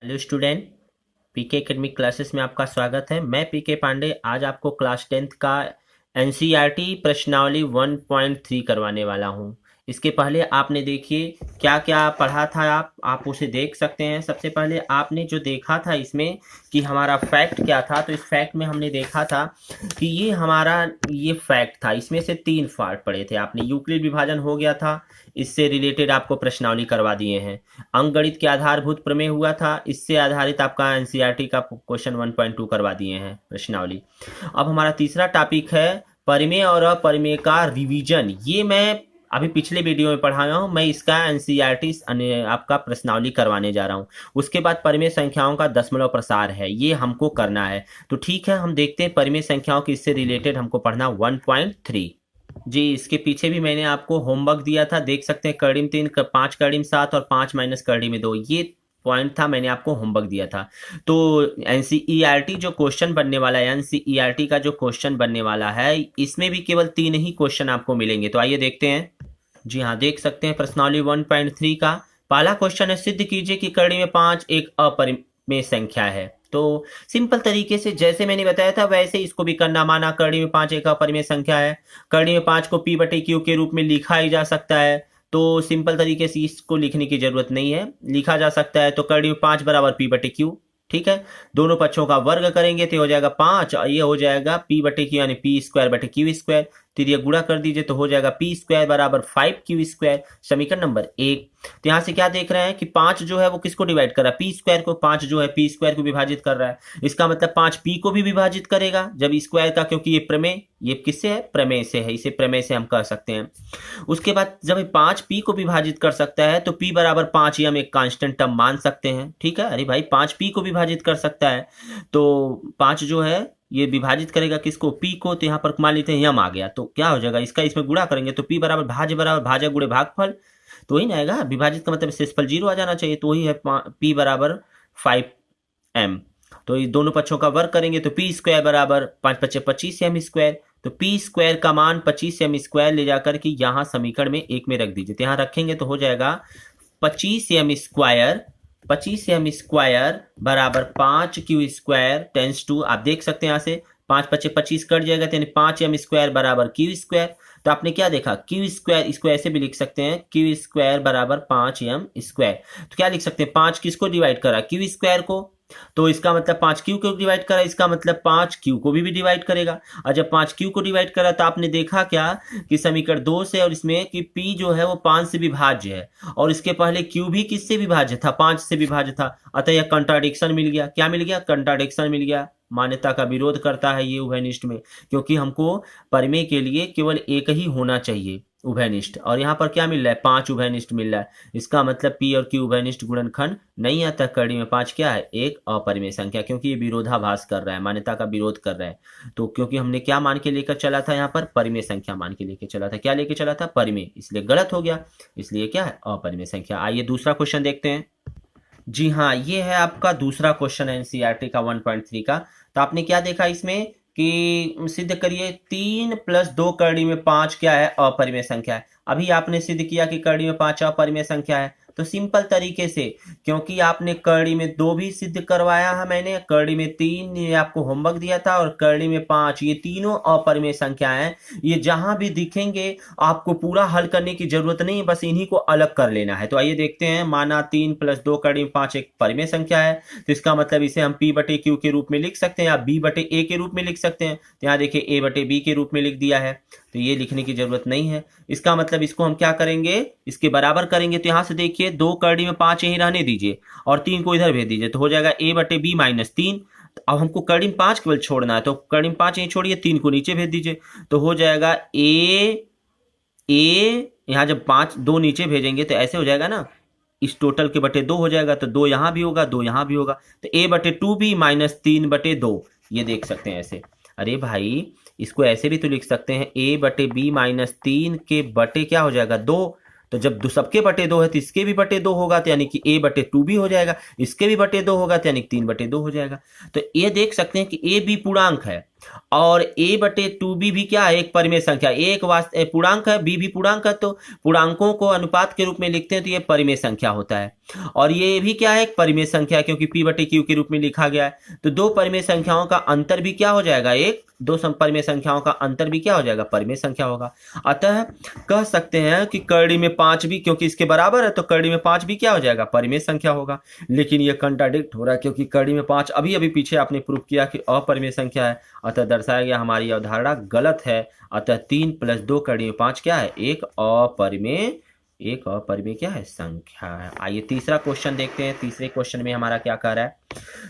Hello student, पीके academic classes में आपका स्वागत है। मैं पीके पांडे आज आपको क्लास 10th का एनसीईआरटी प्रश्नावली 1.3 करवाने वाला हूं। इसके पहले आपने देखिए क्या क्या पढ़ा था। आप उसे देख सकते हैं। सबसे पहले आपने जो देखा था इसमें कि हमारा फैक्ट क्या था, तो इस फैक्ट में हमने देखा था कि ये फैक्ट था। इसमें से 3 पार्ट पढ़े थे आपने। यूक्लिड विभाजन हो गया था, इससे रिलेटेड आपको प्रश्नावली करवा दिए हैं। अंकगणित के आधारभूत प्रमेय हुआ था, इससे आधारित आपका एनसीईआरटी का क्वेश्चन 1.2 करवा दिए हैं प्रश्नावली। अब हमारा तीसरा टॉपिक है परिमेय और अपरिमेय का रिवीजन। ये मैं अभी पिछले वीडियो में पढ़ाया हूँ, मैं इसका एनसीईआरटी आपका प्रश्नावली करवाने जा रहा हूँ। उसके बाद परिमेय संख्याओं का दशमलव प्रसार है, ये हमको करना है। तो ठीक है, हम देखते हैं परिमेय संख्याओं की इससे रिलेटेड हमको पढ़ना 1.3। जी, इसके पीछे भी मैंने आपको होमवर्क दिया था, देख सकते हैं। कर्डिम 3, 5 कर्डिम 7 और 5 माइनस कर्डिम 2, ये पॉइंट था, मैंने आपको होमवर्क दिया था। तो एनसीईआरटी जो क्वेश्चन बनने वाला है, एनसीईआरटी का जो क्वेश्चन बनने वाला है, इसमें भी केवल 3 ही क्वेश्चन आपको मिलेंगे। तो आइए देखते हैं। जी हाँ, देख सकते हैं प्रश्नावली 1.3 का पहला क्वेश्चन है, सिद्ध कीजिए कि कड़ी में 5 एक अपरिमेय संख्या है। तो सिंपल तरीके से जैसे मैंने बताया था वैसे इसको भी करना। माना कड़ी में 5 एक अपरिमेय संख्या है, कड़ी में 5 को पी बटे क्यू के रूप में लिखा ही जा सकता है। तो सिंपल तरीके से इसको लिखने की जरूरत नहीं है, लिखा जा सकता है। तो कड़ी में 5 बराबर पी बटे क्यू, ठीक है। दोनों पक्षों का वर्ग करेंगे तो हो जाएगा 5 और ये हो जाएगा पी बटे क्यू यानी पी स्क्वायर बटे क्यू स्क्वायर। फिर ये गुणा कर दीजिए तो हो जाएगा पी स्क्वायर बराबर 5 क्यू स्क्वायर। समीकरण नंबर 1। तो यहाँ से क्या देख रहे हैं कि 5 जो है वो किसको डिवाइड कर रहा है, पी स्क्वायर को। 5 जो है पी स्क्वायर को विभाजित कर रहा है, इसका मतलब 5 पी को भी विभाजित करेगा जब स्क्वायर का, क्योंकि ये प्रमेय, ये किससे है, प्रमेय से है। इसे प्रमेय से हम कह सकते हैं। उसके बाद जब 5 पी को विभाजित कर सकता है तो पी बराबर 5 ही हम एक कांस्टेंट टर्म मान सकते हैं, ठीक है। अरे भाई 5 पी को विभाजित कर सकता है तो 5 जो है ये विभाजित करेगा किसको, पी को। तो यहाँ पर मान लेते हैं यम आ गया, तो क्या हो जाएगा, इसका इसमें गुणा करेंगे तो पी बराबर भाज्य गुणे भागफल, तो वही ना आएगा। विभाजित का मतलब शेषफल 0 आ जाना चाहिए, तो वही है पी बराबर 5m। तो ये दोनों पक्षों का वर्ग करेंगे तो पी स्क्वायर बराबर 5 पच्चे 25 एम स्क्वायर। तो पी स्क्वायर का मान 25 एम स्क्वायर ले जाकर के यहाँ समीकरण में 1 में रख दीजिए। तो यहाँ रखेंगे तो हो जाएगा 25m स्क्वायर बराबर 5 क्यू स्क्वायर टेंस टू, आप देख सकते हैं यहाँ से 5 पच्चे 25 कट जाएगा, तो यानी 5m स्क्वायर बराबर क्यू स्क्वायर। तो आपने क्या देखा, क्यू स्क्वायर, इसको ऐसे भी लिख सकते हैं, क्यू स्क्वायर बराबर 5m स्क्वायर। तो क्या लिख सकते हैं, 5 किसको डिवाइड करा, क्यू स्क्वायर को। तो इसका मतलब 5 क्यू को डिवाइड करा, इसका मतलब 5 क्यू को भी डिवाइड करेगा। और जब 5 क्यू को डिवाइड करा तो आपने देखा क्या कि समीकरण 2 से और इसमें कि पी जो है वो 5 से विभाज्य है, और इसके पहले क्यू भी किससे विभाज्य था, 5 से विभाज्य था। अतः यह कंट्राडिक्शन मिल गया। क्या मिल गया, कंट्राडिक्शन मिल गया, मान्यता का विरोध करता है ये उभयनिष्ठ में, क्योंकि हमको परिमेय के लिए केवल एक ही होना चाहिए उभयनिष्ठ, और यहाँ पर क्या मिल रहा है, 5 उभयनिष्ठ मिल रहा है। इसका मतलब पी और क्यू उभयनिष्ठ गुणनखंड नहीं आता। कड़ी में 5 क्या है, एक अपरिमेय संख्या, क्योंकि ये विरोधाभास कर रहा है, मान्यता का विरोध कर रहा है। तो क्योंकि हमने क्या मान के लेकर चला था, यहाँ पर परिमेय संख्या मान के लेकर चला था। क्या लेके चला था, परिमेय, इसलिए गलत हो गया, इसलिए क्या है, अपरिमेय संख्या। आइए दूसरा क्वेश्चन देखते हैं। जी हाँ, ये है आपका दूसरा क्वेश्चन एनसीईआरटी का 1.3 का। तो आपने क्या देखा इसमें कि सिद्ध करिए 3 + 2 करड़ी में 5 क्या है, अपरिमेय संख्या है। अभी आपने सिद्ध किया कि करड़ी में 5 अपरिमेय संख्या है। तो सिंपल तरीके से, क्योंकि आपने करड़ी में 2 भी सिद्ध करवाया है, मैंने करड़ी में 3 ये आपको होमवर्क दिया था, और करड़ी में 5, ये तीनों अपरिमेय संख्या है। ये जहां भी दिखेंगे आपको पूरा हल करने की जरूरत नहीं, बस इन्हीं को अलग कर लेना है। तो आइए देखते हैं। माना 3 + 2 करड़ी में 5 एक परिमेय संख्या है, तो इसका मतलब इसे हम p बटे क्यू के रूप में लिख सकते हैं या b बटे a के रूप में लिख सकते हैं। तो यहाँ देखिए a बटे b के रूप में लिख दिया है, तो ये लिखने की जरूरत नहीं है। इसका मतलब इसको हम क्या करेंगे, इसके बराबर करेंगे। तो यहाँ से देखिए 2 करड़ी में 5 यही रहने दीजिए और 3 को इधर भेज दीजिए, तो हो जाएगा a बटे b माइनस 3। अब हमको करड़ी में 5 केवल छोड़ना है, तो करड़ी में 5 यहीं छोड़िए, 3 को नीचे भेज दीजिए, तो हो जाएगा यहाँ जब 5 2 नीचे भेजेंगे तो ऐसे हो जाएगा ना, इस टोटल के बटे 2 हो जाएगा, तो 2 यहाँ भी होगा, 2 यहाँ भी होगा, तो a बटे 2b माइनस 3/2, ये देख सकते हैं ऐसे। अरे भाई इसको ऐसे भी तो लिख सकते हैं, a बटे b माइनस 3 के बटे क्या हो जाएगा, 2। तो जब सबके बटे 2 है तो इसके भी बटे 2 होगा, तो यानी कि a बटे 2b हो जाएगा, इसके भी बटे 2 होगा तो यानी कि 3/2 हो जाएगा। तो ये देख सकते हैं कि a b पूर्णांक है, और a/2b भी क्या है, एक परिमेय संख्या, एक पूर्णांक है, b भी पूर्णांक है, तो पूर्णांकों को अनुपात के रूप में लिखते हैं तो ये परिमेय संख्या होता है। और ये भी क्या है, एक परिमेय संख्या है, क्योंकि p/q के रूप में लिखा गया है। तो दो परिमेय संख्याओं का अंतर भी क्या हो जाएगा, परिमेय संख्याओं का अंतर भी क्या हो जाएगा, परिमेय संख्या होगा। अतः कह सकते हैं कि करड़ी में 5 भी, क्योंकि इसके बराबर है तो करड़ी में 5 भी क्या हो जाएगा, परिमेय संख्या होगा। लेकिन ये कंट्राडिक्ट हो रहा है, क्योंकि करड़ी में 5 अभी अभी पीछे आपने प्रूव किया कि अपरिमेय संख्या है, अतः दर्शाया गया हमारी अवधारणा गलत है। अतः 3 + 2 करड़ी में 5 क्या है, एक अपरिमेय क्या है, संख्या है। आइए तीसरा क्वेश्चन देखते हैं। तीसरे क्वेश्चन में हमारा क्या कह रहा है,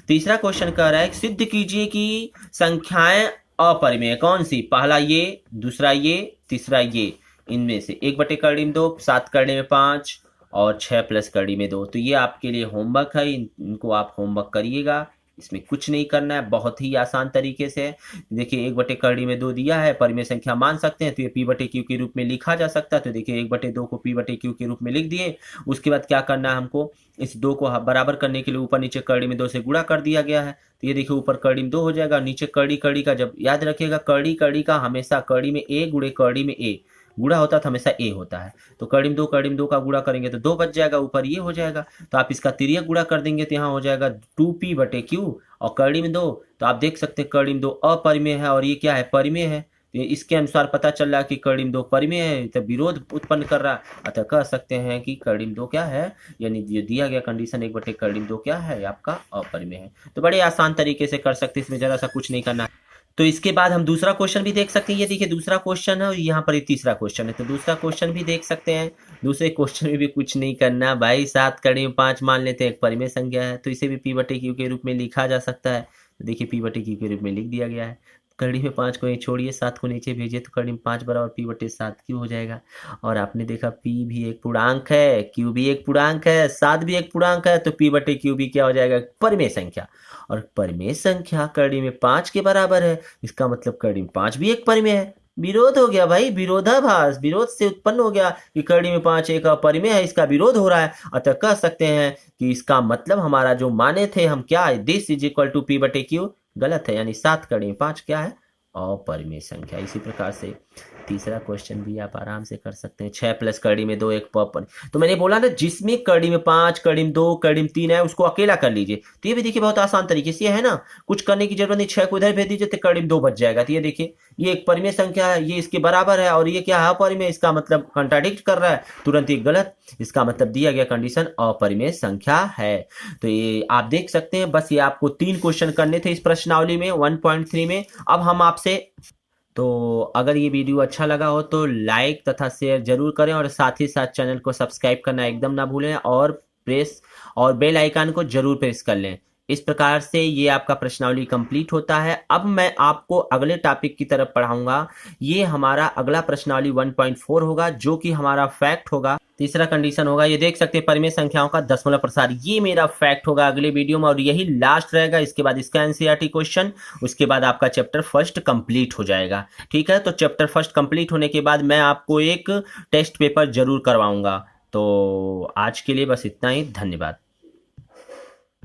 तीसरा क्वेश्चन कह रहा है सिद्ध कीजिए कि संख्याएं अपरिमेय कौन सी, पहला ये, दूसरा ये, तीसरा ये, इनमें से 1/2 में 2, 7 करड़ी में 5 और 6 + करड़ी में 2। तो ये आपके लिए होमवर्क है, इनको आप होमवर्क करिएगा, इसमें कुछ नहीं करना है, बहुत ही आसान तरीके से। देखिए 1/करड़ी में 2 दिया है, परिमेय संख्या मान सकते हैं, तो ये p/q के रूप में लिखा जा सकता है। तो देखिए 1/2 को p/q के रूप में लिख दिए। उसके बाद क्या करना है हमको, इस 2 को बराबर करने के लिए ऊपर नीचे करड़ी में 2 से गुणा कर दिया गया है। तो ये देखिए ऊपर करड़ी में 2 हो जाएगा, नीचे करड़ी का, जब याद रखिएगा करड़ी का हमेशा करड़ी में a गुणे करड़ी में a, गुणा होता है तो हमेशा a होता है। तो करड़ी में 2 का गुणा करेंगे तो 2 बच जाएगा, ऊपर ये हो जाएगा। तो आप इसका तिर्यक गुणा कर देंगे तो यहाँ हो जाएगा 2p/q, और करड़ी में 2, तो आप देख सकते हैं करड़ी में 2 अपरिमेय है और ये क्या है, परिमेय है। तो इसके अनुसार पता चल रहा है कि करड़ी में 2 परिमेय है, तो विरोध उत्पन्न कर रहा है। अतः कह सकते हैं कि करड़ी में 2 क्या है, यानी जो दिया गया कंडीशन 1/करड़ी में 2 क्या है, आपका अपरिमेय है। तो बड़े आसान तरीके से कर सकते हैं, इसमें जरा सा कुछ नहीं करना है। तो इसके बाद हम दूसरा क्वेश्चन भी देख सकते हैं। ये देखिए दूसरा क्वेश्चन है और यहाँ पर ये तीसरा क्वेश्चन है, तो दूसरा क्वेश्चन भी देख सकते हैं। दूसरे क्वेश्चन में भी कुछ नहीं करना भाई, 7 करड़ी में 5 मान लेते हैं, एक परिमेय संख्या है, तो इसे भी p/q के रूप में लिखा जा सकता है। तो देखिए p/q के रूप में लिख दिया गया है। करड़ी में 5 को ये छोड़िए, 7 को नीचे भेजिए, तो करड़ी में 5 बराबर p/7q हो जाएगा। और आपने देखा p भी एक पूर्णांक है, q भी एक पूर्णांक है, 7 भी एक पूर्णांक है, तो p/q भी क्या हो जाएगा, परिमेय संख्या। और परिमेय संख्या करड़ी में 5 के बराबर है, इसका मतलब करड़ी में 5 भी एक परिमेय है। विरोध हो गया भाई, विरोधाभास, विरोध से उत्पन्न हो गया कि करड़ी में 5 एक अपरिमेय है, इसका विरोध हो रहा है। अतः कह सकते हैं कि इसका मतलब हमारा जो माने थे हम, क्या है, this is equal to p/q, गलत है, यानी 7 करड़ी में 5 क्या है, अपरिमेय संख्या। इसी प्रकार से तीसरा क्वेश्चन भी आप आराम से कर सकते हैं। 6 + करड़ी में 2 एक पॉपर, तो मैंने बोला ना जिसमें करड़ी में 5, करड़ी में 2, करड़ी में 3 है उसको अकेला कर लीजिए। तो ये भी देखिए बहुत आसान तरीके से है ना, कुछ करने की जरूरत नहीं, 6 को इधर भेज दीजिए तो करड़ी में 2 बच जाएगा। तो ये देखिए ये एक परिमेय संख्या है, ये इसके बराबर है, और ये क्या है, अपरिमेय, इसका मतलब कंट्राडिक्ट कर रहा है, तुरंत ही गलत, इसका मतलब दिया गया कंडीशन अपरिमेय संख्या है। तो ये आप देख सकते हैं, बस ये आपको 3 क्वेश्चन करने थे इस प्रश्नावली में 1.3 में। अब हम आपसे, तो अगर ये वीडियो अच्छा लगा हो तो लाइक तथा शेयर जरूर करें, और साथ ही साथ चैनल को सब्सक्राइब करना एकदम ना भूलें, और बेल आइकन को जरूर प्रेस कर लें। इस प्रकार से ये आपका प्रश्नावली कंप्लीट होता है। अब मैं आपको अगले टॉपिक की तरफ पढ़ाऊंगा। ये हमारा अगला प्रश्नावली 1.4 होगा, जो कि हमारा फैक्ट होगा। तीसरा कंडीशन होगा, ये देख सकते हैं परिमेय संख्याओं का दशमलव प्रसार, ये मेरा फैक्ट होगा अगले वीडियो में, और यही लास्ट रहेगा। इसके बाद इसका एनसीईआरटी क्वेश्चन, उसके बाद आपका चैप्टर फर्स्ट कंप्लीट हो जाएगा। ठीक है, तो चैप्टर फर्स्ट कंप्लीट होने के बाद मैं आपको एक टेस्ट पेपर जरूर करवाऊंगा। तो आज के लिए बस इतना ही, धन्यवाद।